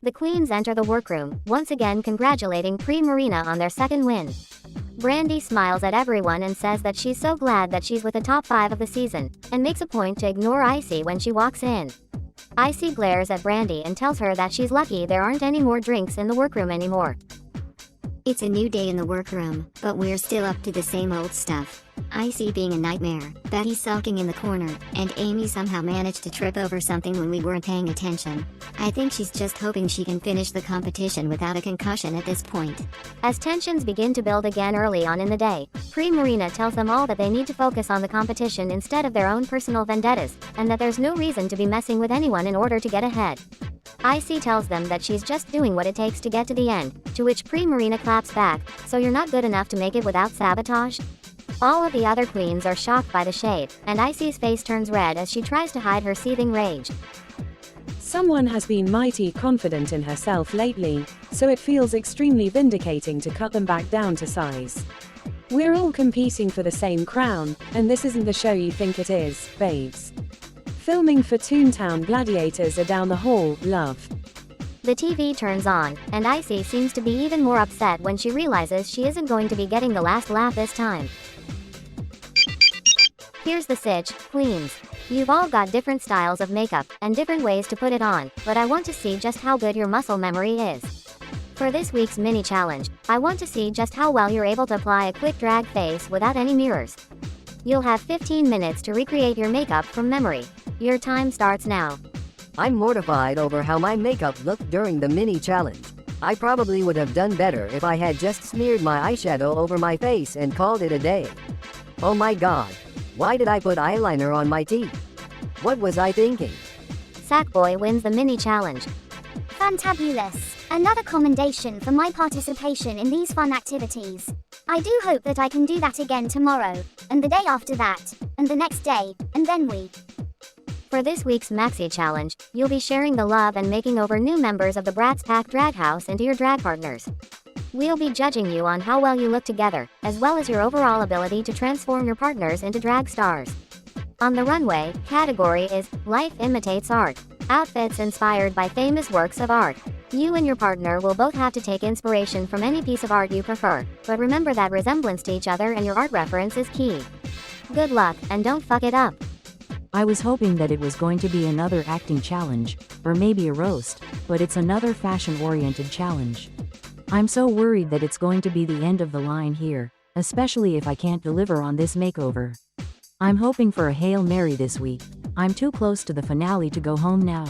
The queens enter the workroom, once again congratulating Marina on their second win. Brandy smiles at everyone and says that she's so glad that she's with the top 5 of the season, and makes a point to ignore Icy when she walks in. Icy glares at Brandy and tells her that she's lucky there aren't any more drinks in the workroom anymore. It's a new day in the workroom, but we're still up to the same old stuff. Icy being a nightmare, Betty sulking in the corner, and Amy somehow managed to trip over something when we weren't paying attention. I think she's just hoping she can finish the competition without a concussion at this point. As tensions begin to build again early on in the day, Marina tells them all that they need to focus on the competition instead of their own personal vendettas, and that there's no reason to be messing with anyone in order to get ahead. Icy tells them that she's just doing what it takes to get to the end, to which Marina claps back, "So you're not good enough to make it without sabotage?" All of the other queens are shocked by the shade, and Icy's face turns red as she tries to hide her seething rage. Someone has been mighty confident in herself lately, so it feels extremely vindicating to cut them back down to size. We're all competing for the same crown, and this isn't the show you think it is, babes. Filming for Toontown gladiators are down the hall, love. The TV turns on, and Icy seems to be even more upset when she realizes she isn't going to be getting the last laugh this time. Here's the sitch, queens. You've all got different styles of makeup, and different ways to put it on, but I want to see just how good your muscle memory is. For this week's mini challenge, I want to see just how well you're able to apply a quick drag face without any mirrors. You'll have 15 minutes to recreate your makeup from memory. Your time starts now. I'm mortified over how my makeup looked during the mini challenge. I probably would have done better if I had just smeared my eyeshadow over my face and called it a day. Oh my god. Why did I put eyeliner on my teeth? What was I thinking? Sackboy wins the mini challenge. Fantabulous! Another commendation for my participation in these fun activities. I do hope that I can do that again tomorrow, and the day after that, and the next day, and then we. For this week's Maxi challenge, you'll be sharing the love and making over new members of the Bratz Pack drag house into your drag partners. We'll be judging you on how well you look together, as well as your overall ability to transform your partners into drag stars. On the runway, category is Life Imitates Art. Outfits inspired by famous works of art. You and your partner will both have to take inspiration from any piece of art you prefer, but remember that resemblance to each other and your art reference is key. Good luck, and don't fuck it up. I was hoping that it was going to be another acting challenge, or maybe a roast, but it's another fashion-oriented challenge. I'm so worried that it's going to be the end of the line here, especially if I can't deliver on this makeover. I'm hoping for a Hail Mary this week. I'm too close to the finale to go home now.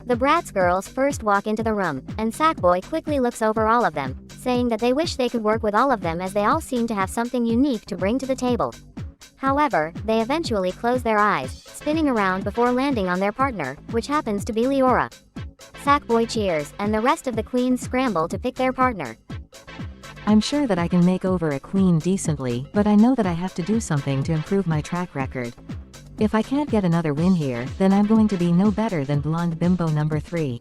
The Bratz girls first walk into the room, and Sackboy quickly looks over all of them, saying that they wish they could work with all of them as they all seem to have something unique to bring to the table. However, they eventually close their eyes, spinning around before landing on their partner, which happens to be Leora. Sackboy cheers, and the rest of the queens scramble to pick their partner. I'm sure that I can make over a queen decently, but I know that I have to do something to improve my track record. If I can't get another win here, then I'm going to be no better than blonde bimbo number 3.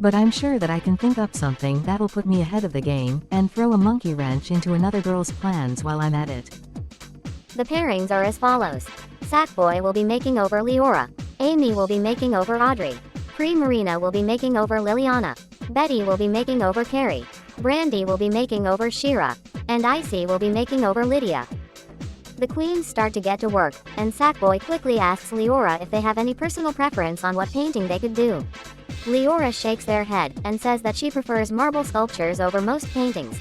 But I'm sure that I can think up something that'll put me ahead of the game, and throw a monkey wrench into another girl's plans while I'm at it. The pairings are as follows. Sackboy will be making over Leora. Amy will be making over Audrey. Marina will be making over Liliana. Betty will be making over Carrie. Brandy will be making over Shira. And Icy will be making over Lydia. The queens start to get to work, and Sackboy quickly asks Leora if they have any personal preference on what painting they could do. Leora shakes their head, and says that she prefers marble sculptures over most paintings.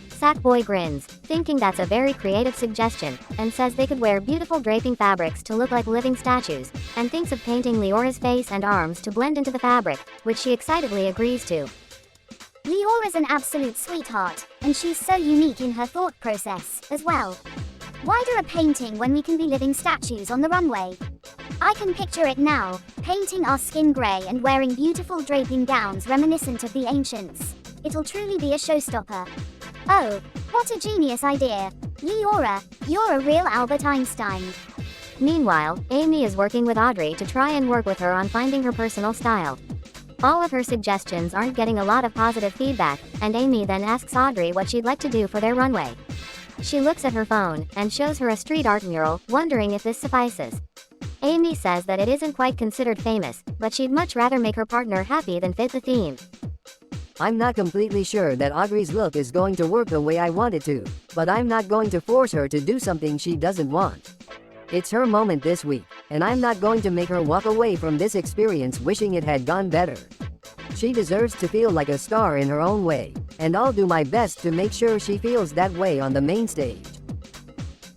Sackboy grins, thinking that's a very creative suggestion, and says they could wear beautiful draping fabrics to look like living statues, and thinks of painting Leora's face and arms to blend into the fabric, which she excitedly agrees to. Leora's an absolute sweetheart, and she's so unique in her thought process, as well. Why do a painting when we can be living statues on the runway? I can picture it now, painting our skin grey and wearing beautiful draping gowns reminiscent of the ancients. It'll truly be a showstopper. Oh, what a genius idea. Leora, you're a real Albert Einstein. Meanwhile, Amy is working with Audrey to try and work with her on finding her personal style. All of her suggestions aren't getting a lot of positive feedback, and Amy then asks Audrey what she'd like to do for their runway. She looks at her phone, and shows her a street art mural, wondering if this suffices. Amy says that it isn't quite considered famous, but she'd much rather make her partner happy than fit the theme. I'm not completely sure that Audrey's look is going to work the way I want it to, but I'm not going to force her to do something she doesn't want. It's her moment this week, and I'm not going to make her walk away from this experience wishing it had gone better. She deserves to feel like a star in her own way, and I'll do my best to make sure she feels that way on the main stage.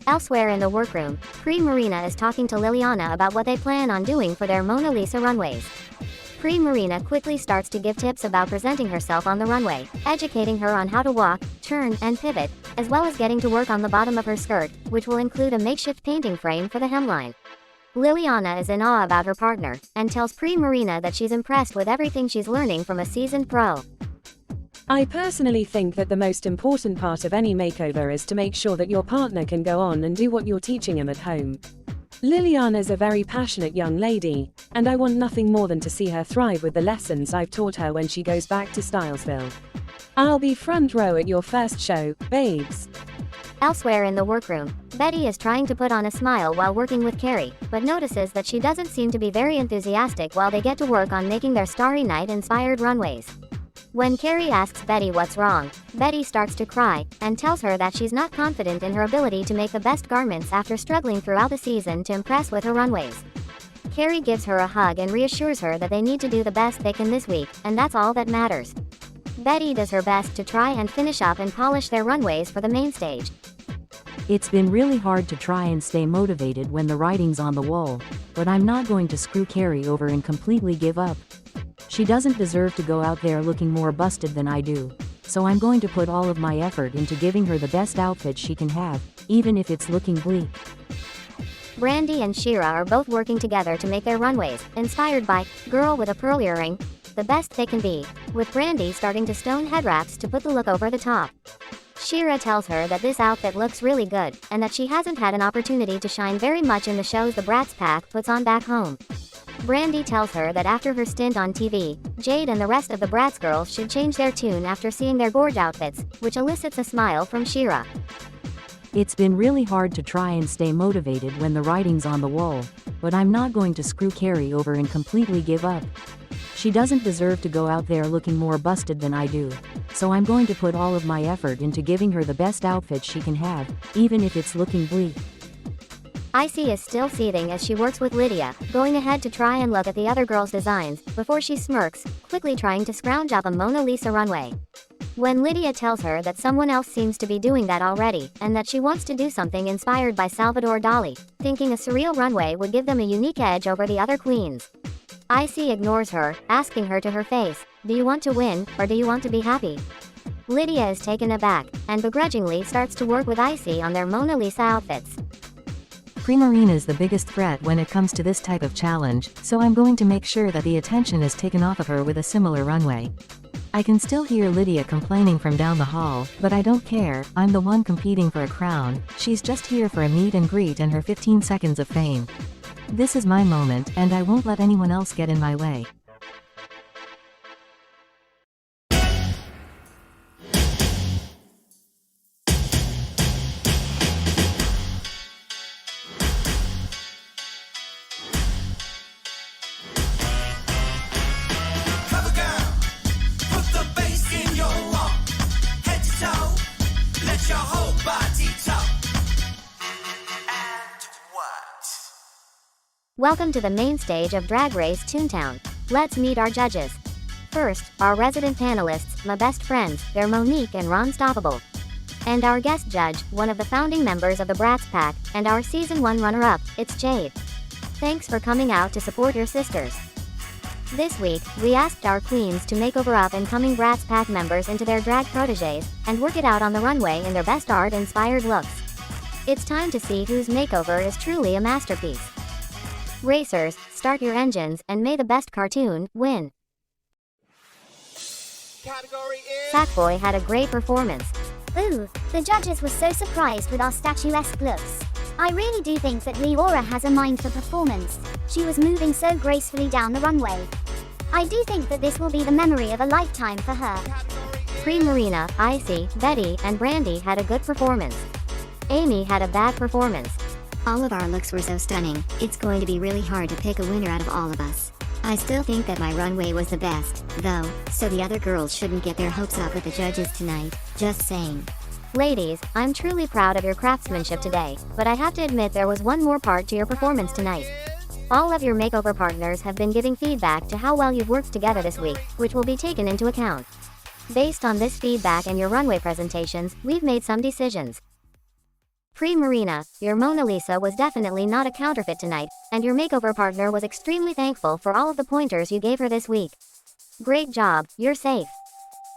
Elsewhere in the workroom, Marina is talking to Liliana about what they plan on doing for their Mona Lisa runways. Marina quickly starts to give tips about presenting herself on the runway, educating her on how to walk, turn, and pivot, as well as getting to work on the bottom of her skirt, which will include a makeshift painting frame for the hemline. Liliana is in awe about her partner, and tells Marina that she's impressed with everything she's learning from a seasoned pro. I personally think that the most important part of any makeover is to make sure that your partner can go on and do what you're teaching him at home. Liliana's a very passionate young lady, and I want nothing more than to see her thrive with the lessons I've taught her when she goes back to Stylesville. I'll be front row at your first show, babes. Elsewhere in the workroom, Betty is trying to put on a smile while working with Carrie, but notices that she doesn't seem to be very enthusiastic while they get to work on making their Starry Night-inspired runways. When Carrie asks Betty what's wrong, Betty starts to cry, and tells her that she's not confident in her ability to make the best garments after struggling throughout the season to impress with her runways. Carrie gives her a hug and reassures her that they need to do the best they can this week, and that's all that matters. Betty does her best to try and finish up and polish their runways for the main stage. It's been really hard to try and stay motivated when the writing's on the wall, but I'm not going to screw Carrie over and completely give up. She doesn't deserve to go out there looking more busted than I do, so I'm going to put all of my effort into giving her the best outfit she can have, even if it's looking bleak. Brandy and Shira are both working together to make their runways, inspired by Girl with a Pearl Earring, the best they can be, with Brandy starting to stone head wraps to put the look over the top. Shira tells her that this outfit looks really good, and that she hasn't had an opportunity to shine very much in the shows the Bratz Pack puts on back home. Brandy tells her that after her stint on TV, Jade and the rest of the Bratz girls should change their tune after seeing their gorge outfits, which elicits a smile from Shira. It's been really hard to try and stay motivated when the writing's on the wall, but I'm not going to screw Carrie over and completely give up. She doesn't deserve to go out there looking more busted than I do, so I'm going to put all of my effort into giving her the best outfit she can have, even if it's looking bleak. Icy is still seething as she works with Lydia, going ahead to try and look at the other girls' designs, before she smirks, quickly trying to scrounge up a Mona Lisa runway. When Lydia tells her that someone else seems to be doing that already, and that she wants to do something inspired by Salvador Dali, thinking a surreal runway would give them a unique edge over the other queens. Icy ignores her, asking her to her face, "Do you want to win, or do you want to be happy?" Lydia is taken aback, and begrudgingly starts to work with Icy on their Mona Lisa outfits. Marina's the biggest threat when it comes to this type of challenge, so I'm going to make sure that the attention is taken off of her with a similar runway. I can still hear Lydia complaining from down the hall, but I don't care, I'm the one competing for a crown, she's just here for a meet and greet and her 15 seconds of fame. This is my moment, and I won't let anyone else get in my way. Welcome to the main stage of Drag Race Toontown. Let's meet our judges. First, our resident panelists, my best friends, they're Monique and Ronstoppable. And our guest judge, one of the founding members of the Bratz Pack, and our Season 1 runner-up, it's Jade. Thanks for coming out to support your sisters. This week, we asked our queens to make over up-and-coming Bratz Pack members into their drag proteges, and work it out on the runway in their best art-inspired looks. It's time to see whose makeover is truly a masterpiece. Racers, start your engines, and may the best cartoon win. Category is Sackboy had a great performance. Ooh, the judges were so surprised with our statuesque looks. I really do think that Leora has a mind for performance. She was moving so gracefully down the runway. I do think that this will be the memory of a lifetime for her. Marina, Icy, Betty, and Brandy had a good performance. Amy had a bad performance. All of our looks were so stunning, it's going to be really hard to pick a winner out of all of us. I still think that my runway was the best, though, so the other girls shouldn't get their hopes up with the judges tonight, just saying. Ladies, I'm truly proud of your craftsmanship today, but I have to admit there was one more part to your performance tonight. All of your makeover partners have been giving feedback to how well you've worked together this week, which will be taken into account. Based on this feedback and your runway presentations, we've made some decisions. Pre-Marina, your Mona Lisa was definitely not a counterfeit tonight, and your makeover partner was extremely thankful for all of the pointers you gave her this week. Great job, you're safe.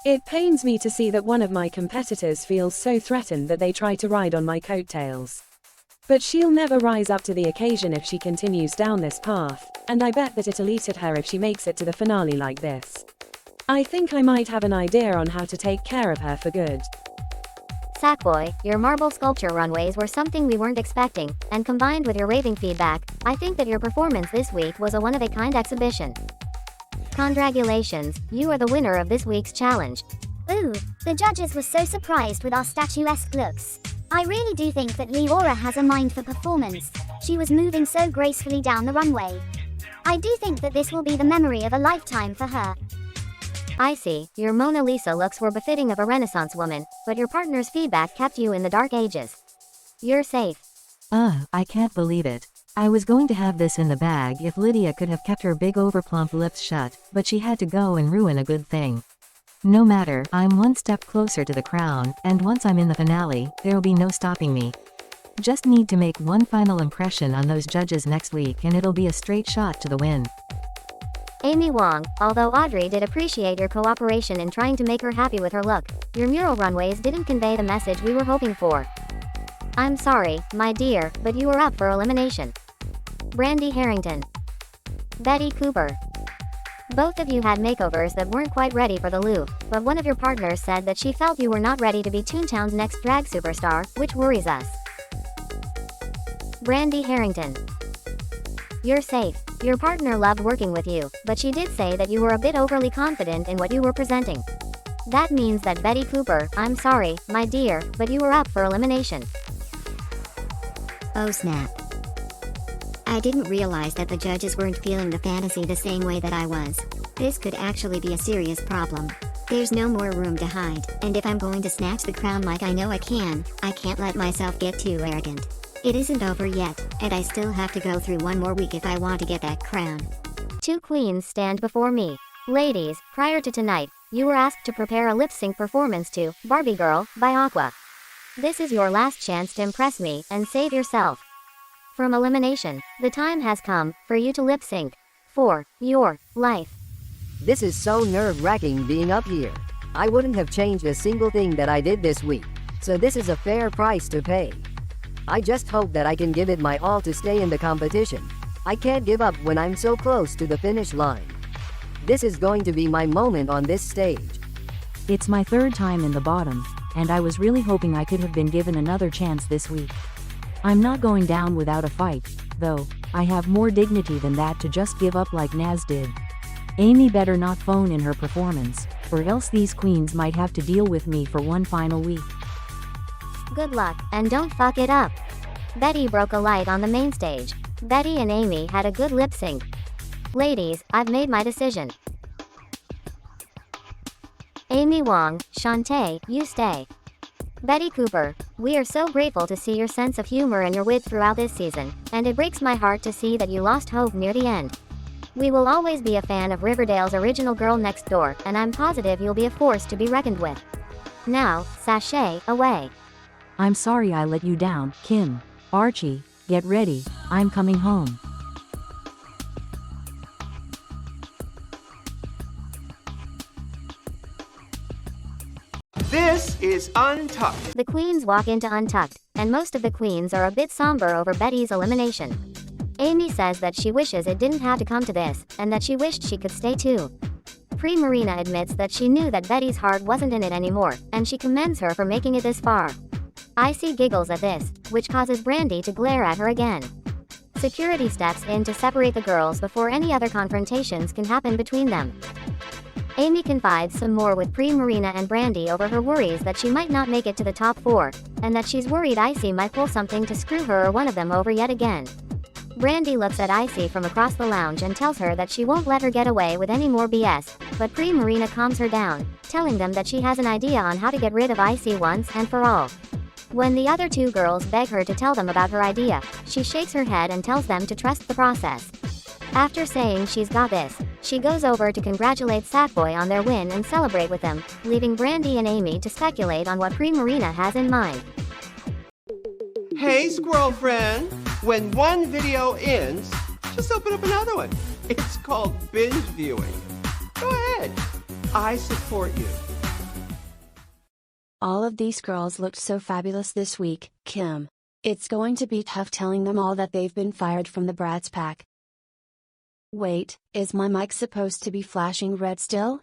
It pains me to see that one of my competitors feels so threatened that they try to ride on my coattails. But she'll never rise up to the occasion if she continues down this path, and I bet that it'll eat at her if she makes it to the finale like this. I think I might have an idea on how to take care of her for good. Sackboy, your marble sculpture runways were something we weren't expecting, and combined with your raving feedback, I think that your performance this week was a one-of-a-kind exhibition. Congratulations, you are the winner of this week's challenge. Ooh, the judges were so surprised with our statuesque looks. I really do think that Leora has a mind for performance. She was moving so gracefully down the runway. I do think that this will be the memory of a lifetime for her. I see, your Mona Lisa looks were befitting of a Renaissance woman, but your partner's feedback kept you in the Dark Ages. You're safe. I can't believe it. I was going to have this in the bag if Lydia could have kept her big overplump lips shut, but she had to go and ruin a good thing. No matter, I'm one step closer to the crown, and once I'm in the finale, there'll be no stopping me. Just need to make one final impression on those judges next week and it'll be a straight shot to the win. Amy Wong, although Audrey did appreciate your cooperation in trying to make her happy with her look, your mural runways didn't convey the message we were hoping for. I'm sorry, my dear, but you were up for elimination. Brandy Harrington. Betty Cooper. Both of you had makeovers that weren't quite ready for the Louvre, but one of your partners said that she felt you were not ready to be Toontown's next drag superstar, which worries us. Brandy Harrington. You're safe. Your partner loved working with you, but she did say that you were a bit overly confident in what you were presenting. That means that Betty Cooper, I'm sorry, my dear, but you were up for elimination. Oh snap. I didn't realize that the judges weren't feeling the fantasy the same way that I was. This could actually be a serious problem. There's no more room to hide, and if I'm going to snatch the crown like I know I can't let myself get too arrogant. It isn't over yet, and I still have to go through one more week if I want to get that crown. Two queens stand before me. Ladies, prior to tonight, you were asked to prepare a lip-sync performance to Barbie Girl by Aqua. This is your last chance to impress me and save yourself from elimination. The time has come for you to lip-sync for your life. This is so nerve-wracking being up here. I wouldn't have changed a single thing that I did this week, so this is a fair price to pay. I just hope that I can give it my all to stay in the competition. I can't give up when I'm so close to the finish line. This is going to be my moment on this stage. It's my third time in the bottom, and I was really hoping I could have been given another chance this week. I'm not going down without a fight, though. I have more dignity than that to just give up like Naz did. Amy better not phone in her performance, or else these queens might have to deal with me for one final week. Good luck, and don't fuck it up. Betty broke a light on the main stage. Betty and Amy had a good lip sync. Ladies, I've made my decision. Amy Wong, Shantae, you stay. Betty Cooper, we are so grateful to see your sense of humor and your wit throughout this season, and it breaks my heart to see that you lost hope near the end. We will always be a fan of Riverdale's original Girl Next Door, and I'm positive you'll be a force to be reckoned with. Now, sashay away. I'm sorry I let you down, Kim. Archie, get ready, I'm coming home. This is Untucked. The queens walk into Untucked, and most of the queens are a bit somber over Betty's elimination. Amy says that she wishes it didn't have to come to this, and that she wished she could stay too. Pre-Marina admits that she knew that Betty's heart wasn't in it anymore, and she commends her for making it this far. Icy giggles at this, which causes Brandy to glare at her again. Security steps in to separate the girls before any other confrontations can happen between them. Amy confides some more with Marina and Brandy over her worries that she might not make it to the top 4, and that she's worried Icy might pull something to screw her or one of them over yet again. Brandy looks at Icy from across the lounge and tells her that she won't let her get away with any more BS, but Marina calms her down, telling them that she has an idea on how to get rid of Icy once and for all. When the other 2 girls beg her to tell them about her idea, she shakes her head and tells them to trust the process. After saying she's got this, she goes over to congratulate Sackboy on their win and celebrate with them, leaving Brandy and Amy to speculate on what Marina has in mind. Hey, squirrel friend. When one video ends, just open up another one. It's called binge viewing. Go ahead. I support you. All of these girls looked so fabulous this week, Kim. It's going to be tough telling them all that they've been fired from the Bratz Pack. Wait, is my mic supposed to be flashing red still?